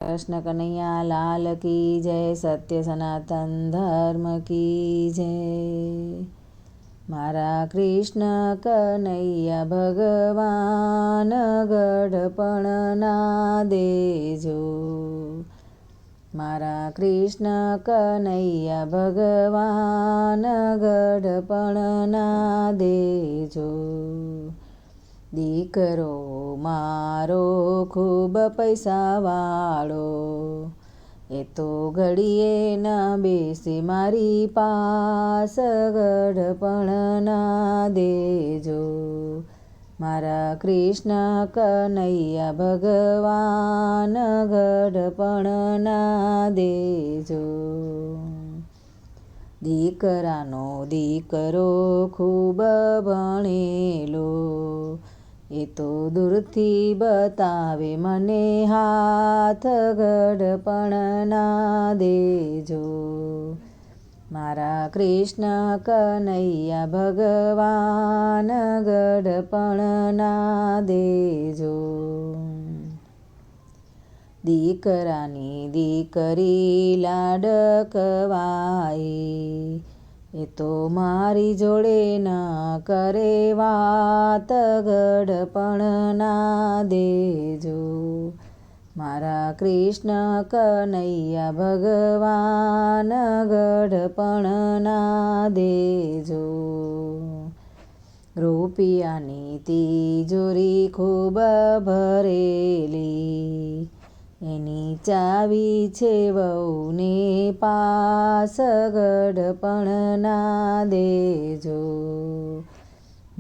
कृष्ण कन्हैया लाल की जय। सत्य सनातन धर्म की जय। मारा कृष्ण कन्हैया भगवान गढ़पण ना देजो। मारा कृष्ण कन्हैया भगवान गढ़पण ना देजो। દીકરો મારો ખૂબ પૈસાવાળો, એ તો ઘડીએ ન બેસે મારી પાસ, ગઢપણ ના દેજો. મારા કૃષ્ણ કનૈયા ભગવાન ગઢપણ ના દેજો. દીકરાનો દીકરો ખૂબ ભણેલો, એ તો દૂરથી બતાવે મને હાથ, ગઢપણ ના દેજો. મારા કૃષ્ણ કનૈયા ભગવાન ગઢપણ ના દેજો. દીકરાની દીકરી લાડકવાય, એ તો મારી જોડે ન કરે વાત, ગઢપણ ના દેજો. મારા કૃષ્ણ કનૈયા ભગવાન ગઢપણ ના દેજો. રૂપિયાની તિજોરી ખૂબ ભરેલી, એની ચાવી છે વહુને પાસ, ગઢપણ ના દેજો.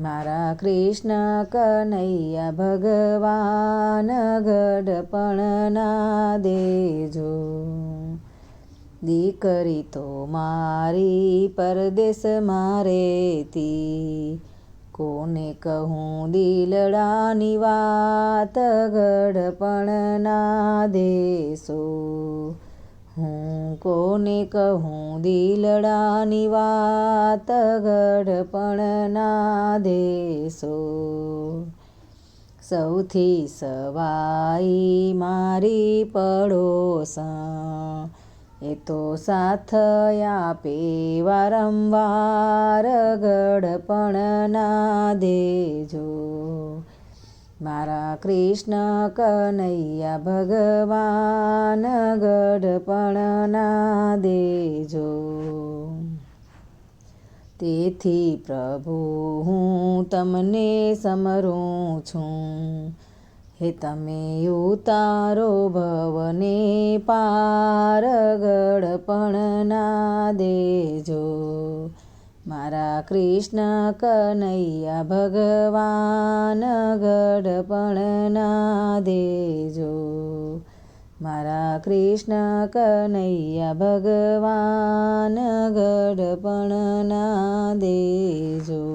મારા કૃષ્ણ કનૈયા ભગવાન ગઢપણ ના દેજો. દીકરી તો મારી પરદેશમાં રહેતી, કોને કહું દિલડાની વાત, ગઢપણ ના દેશો. હું કોને કહું દિલડાની વાત, ગઢપણ ના દેશો. સૌથી સવાઈ મારી પડોસણ, એ તો સાથ આપે વારંવાર, ગઢપણ ના દેજો. મારા કૃષ્ણ કનૈયા ભગવાન ગઢપણ ના દેજો. તેથી પ્રભુ હું તમને સમરું છું, હે તમે ઉતારો ભવને પાર, ગઢપણ ના દેજો. મારા કૃષ્ણ કનૈયા ભગવાન ગઢપણ ના દેજો. મારા કૃષ્ણ કનૈયા ભગવાન ગઢપણ ના દેજો.